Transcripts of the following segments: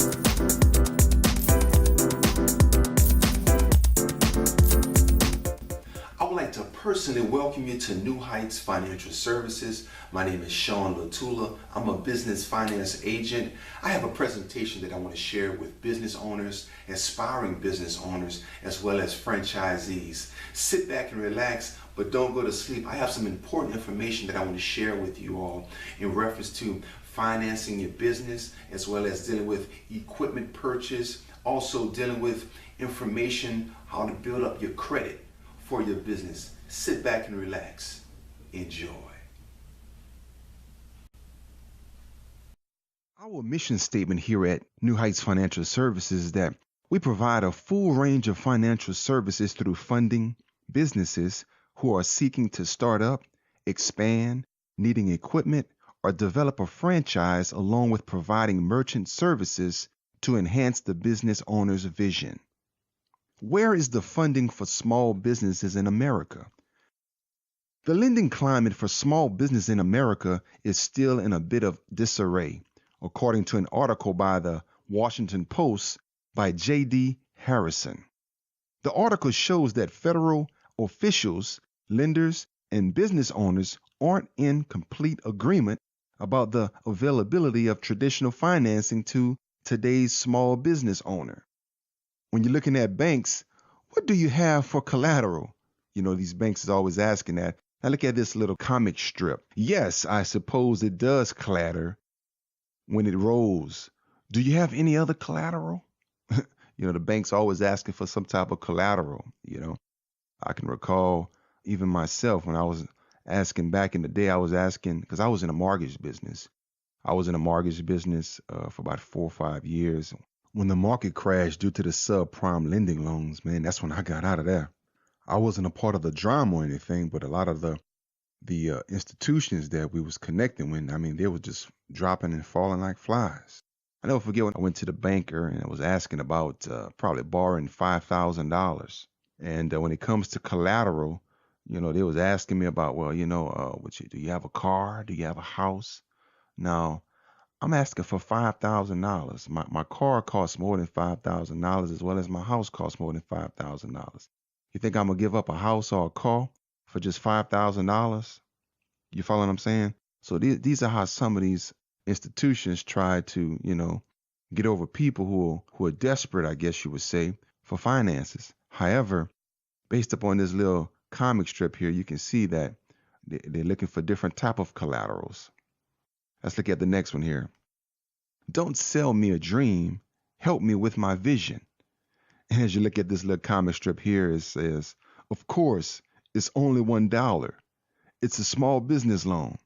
I would like to personally welcome you to New Heights Financial Services. My name is Sean Latula. I'm a business finance agent. I have a presentation that I want to share with business owners, aspiring business owners, as well as franchisees. Sit back and relax, but don't go to sleep. I have some important information that I want to share with you all in reference to financing your business, as well as dealing with equipment purchase, also dealing with information how to build up your credit for your business. Sit back and relax. Enjoy. Our mission statement here at New Heights Financial Services is that we provide a full range of financial services through funding businesses who are seeking to start up, expand, needing equipment, or develop a franchise, along with providing merchant services to enhance the business owner's vision. Where is the funding for small businesses in America? The lending climate for small business in America is still in a bit of disarray, according to an article by the Washington Post by J.D. Harrison. The article shows that federal officials, lenders, and business owners aren't in complete agreement about the availability of traditional financing to today's small business owner. When you're looking at banks, what do you have for collateral? You know, these banks is always asking that. Now look at this little comic strip. Yes, I suppose it does clatter when it rolls. Do you have any other collateral? The bank's always asking for some type of collateral. I can recall even myself when I was asking back in the day, I was asking, because I was in a mortgage business. I was in a mortgage business for about 4 or 5 years. When the market crashed due to the subprime lending loans, man, that's when I got out of there. I wasn't a part of the drama or anything, but a lot of the institutions that we was connecting with, I mean, they were just dropping and falling like flies. I never forget when I went to the banker and I was asking about probably borrowing $5,000. And when it comes to collateral, they was asking me about, well, do you have a car? Do you have a house? Now, I'm asking for $5,000. My car costs more than $5,000, as well as my house costs more than $5,000. You think I'm gonna give up a house or a car for just $5,000? You follow what I'm saying? So these are how some of these institutions try to, get over people who are desperate, I guess you would say, for finances. However, based upon this little comic strip here, you can see that they're looking for different type of collaterals. Let's look at the next one here. Don't sell me a dream. Help me with my vision. And as you look at this little comic strip here, it says, of course, it's only $1. It's a small business loan.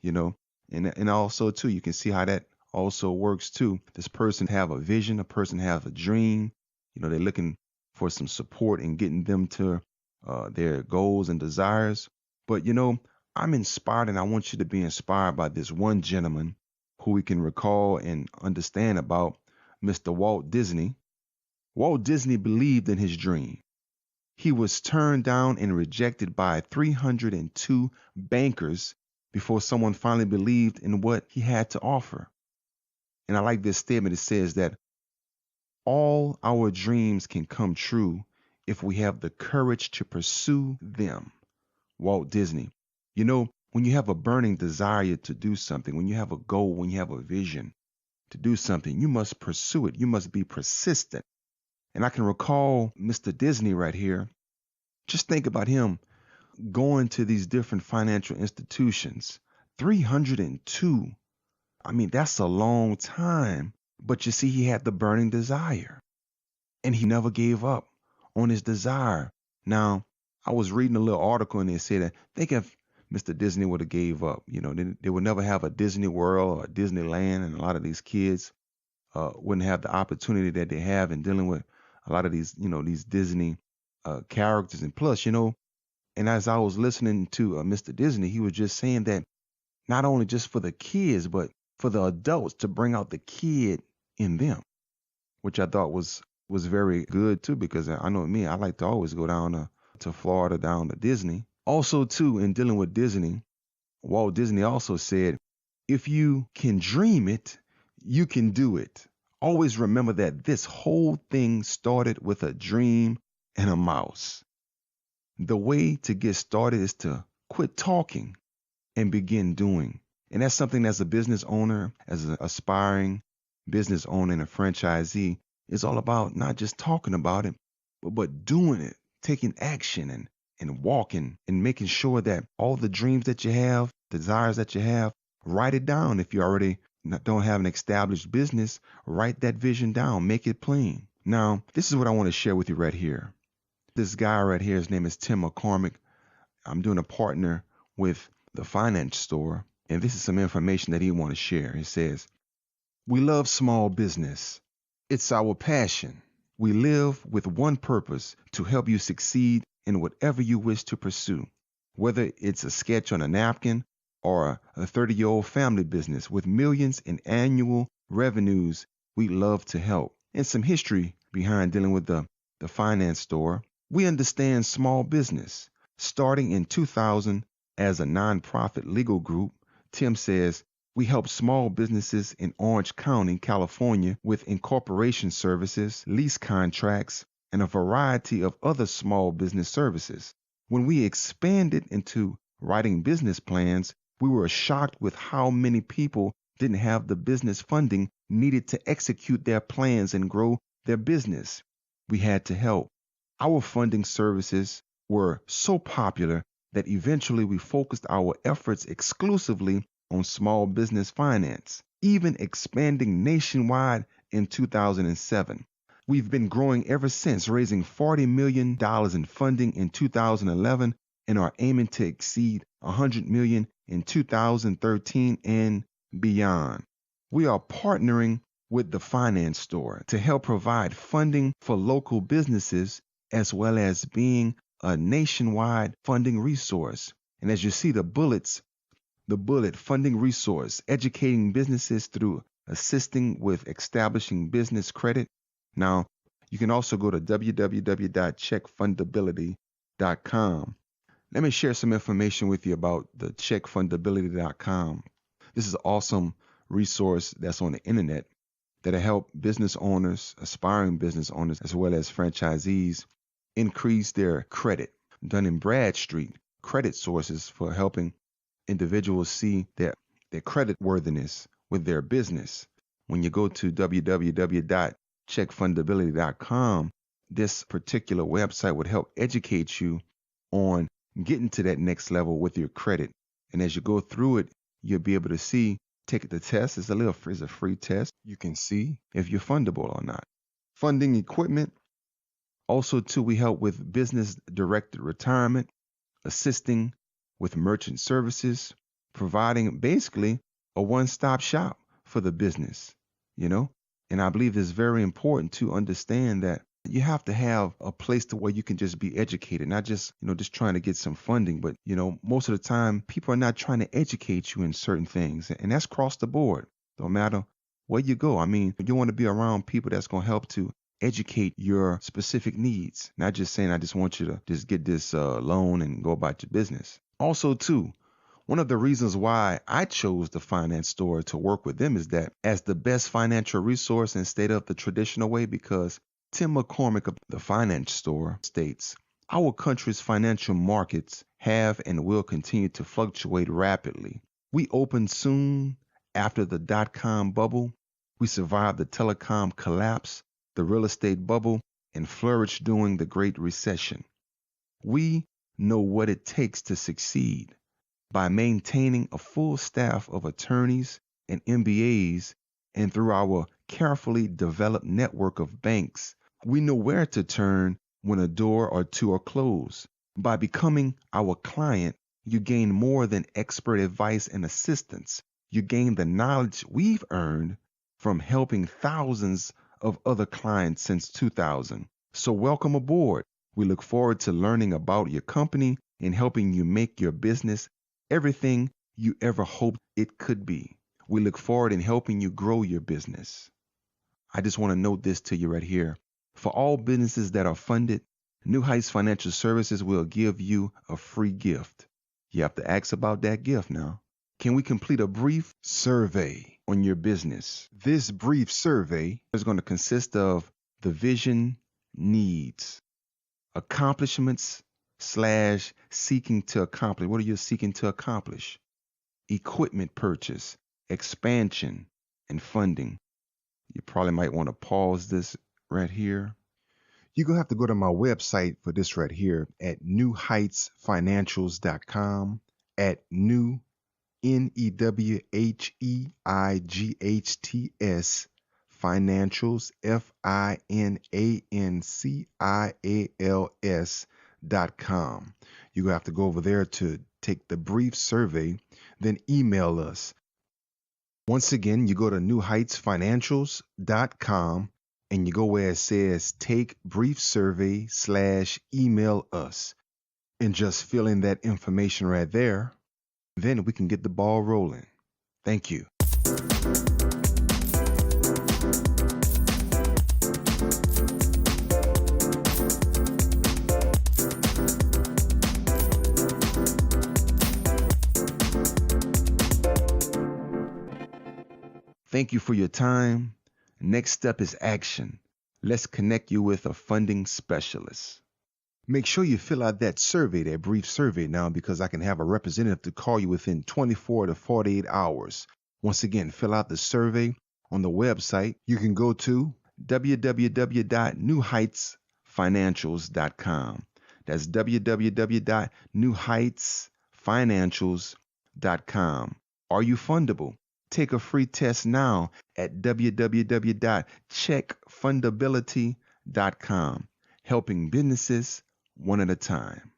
And also, too, you can see how that also works, too. This person have a vision. A person have a dream. They're looking for some support in getting them to their goals and desires. But, I'm inspired, and I want you to be inspired by this one gentleman who we can recall and understand about, Mr. Walt Disney. Walt Disney believed in his dream. He was turned down and rejected by 302 bankers before someone finally believed in what he had to offer. And I like this statement. It says that all our dreams can come true if we have the courage to pursue them. Walt Disney. When you have a burning desire to do something, when you have a goal, when you have a vision to do something, you must pursue it. You must be persistent. And I can recall Mr. Disney right here. Just think about him going to these different financial institutions. 302. I mean, that's a long time. But you see, he had the burning desire. And he never gave up on his desire. Now, I was reading a little article and they said that think if Mr. Disney would have gave up, they would never have a Disney World or a Disneyland, and a lot of these kids wouldn't have the opportunity that they have in dealing with a lot of these, these Disney characters. And plus, and as I was listening to Mr. Disney, he was just saying that not only just for the kids, but for the adults to bring out the kid in them, which I thought was very good too, because I know me, I like to always go down to Florida, down to Disney. Also too, in dealing with Disney, Walt Disney also said, if you can dream it, you can do it. Always remember that this whole thing started with a dream and a mouse. The way to get started is to quit talking and begin doing. And that's something as a business owner, as an aspiring business owner and a franchisee, is all about not just talking about it, but doing it, taking action and walking and making sure that all the dreams that you have, desires that you have, write it down. If you already don't have an established business, write that vision down, make it plain. Now, this is what I want to share with you right here. This guy right here, his name is Tim McCormick. I'm doing a partner with the Finance Store, and this is some information that he want to share. He says, "We love small business. It's our passion. We live with one purpose: to help you succeed in whatever you wish to pursue. Whether it's a sketch on a napkin or a 30-year-old family business with millions in annual revenues, we love to help." And some history behind dealing with the Finance Store. We understand small business. Starting in 2000 as a nonprofit legal group, Tim says, we help small businesses in Orange County, California, with incorporation services, lease contracts, and a variety of other small business services. When we expanded into writing business plans, we were shocked with how many people didn't have the business funding needed to execute their plans and grow their business. We had to help. Our funding services were so popular that eventually we focused our efforts exclusively on small business finance, even expanding nationwide in 2007. We've been growing ever since, raising $40 million in funding in 2011 and are aiming to exceed $100 million in 2013 and beyond. We are partnering with the Finance Store to help provide funding for local businesses as well as being a nationwide funding resource. And as you see the bullet funding resource, educating businesses through assisting with establishing business credit. Now, you can also go to www.checkfundability.com. Let me share some information with you about the checkfundability.com. This is an awesome resource that's on the internet that'll help business owners, aspiring business owners, as well as franchisees increase their credit. Dun & Bradstreet credit sources for helping individuals see their credit worthiness with their business. When you go to www.checkfundability.com, this particular website would help educate you on getting to that next level with your credit. And as you go through it, you'll be able to see, take the test. It's a free test. You can see if you're fundable or not. Funding equipment. Also, too, we help with business-directed retirement, assisting with merchant services, providing basically a one-stop shop for the business, And I believe it's very important to understand that you have to have a place to where you can just be educated, not just, just trying to get some funding. But, most of the time, people are not trying to educate you in certain things. And that's across the board, no matter where you go. I mean, you want to be around people that's going to help to educate your specific needs, not just saying, I just want you to just get this loan and go about your business. Also, too, one of the reasons why I chose the Finance Store to work with them is that as the best financial resource instead of the traditional way, because Tim McCormick of the Finance Store states, our country's financial markets have and will continue to fluctuate rapidly. We opened soon after the dot-com bubble. We survived the telecom collapse, the real estate bubble, and flourished during the Great Recession. We know what it takes to succeed. By maintaining a full staff of attorneys and MBAs, and through our carefully developed network of banks, we know where to turn when a door or two are closed. By becoming our client, you gain more than expert advice and assistance. You gain the knowledge we've earned from helping thousands of other clients since 2000. So welcome aboard. We look forward to learning about your company and helping you make your business everything you ever hoped it could be. We look forward in helping you grow your business. I just want to note this to you right here. For all businesses that are funded, New Heights Financial Services will give you a free gift. You have to ask about that gift now. Can we complete a brief survey on your business. This brief survey is going to consist of the vision, needs, accomplishments / seeking to accomplish. What are you seeking to accomplish? Equipment purchase, expansion, and funding. You probably might want to pause this right here. You're going to have to go to my website for this right here at newheightsfinancials.com, at new, NEWHEIGHTS, financials, FINANCIALS.com. You're going to have to go over there to take the brief survey, then email us. Once again, you go to newheightsfinancials.com and you go where it says take brief survey / email us, and just fill in that information right there. Then we can get the ball rolling. Thank you. Thank you for your time. Next step is action. Let's connect you with a funding specialist. Make sure you fill out that survey, that brief survey now, because I can have a representative to call you within 24 to 48 hours. Once again, fill out the survey on the website. You can go to www.newheightsfinancials.com. That's www.newheightsfinancials.com. Are you fundable? Take a free test now at www.checkfundability.com. Helping businesses one at a time.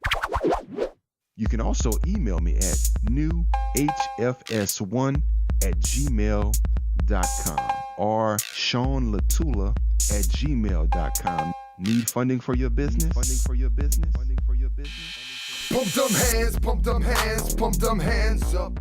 You can also email me at newhfs1@gmail.com or seanlatula@gmail.com. Need funding for your business? Pump them hands, pump them hands, pump them hands up.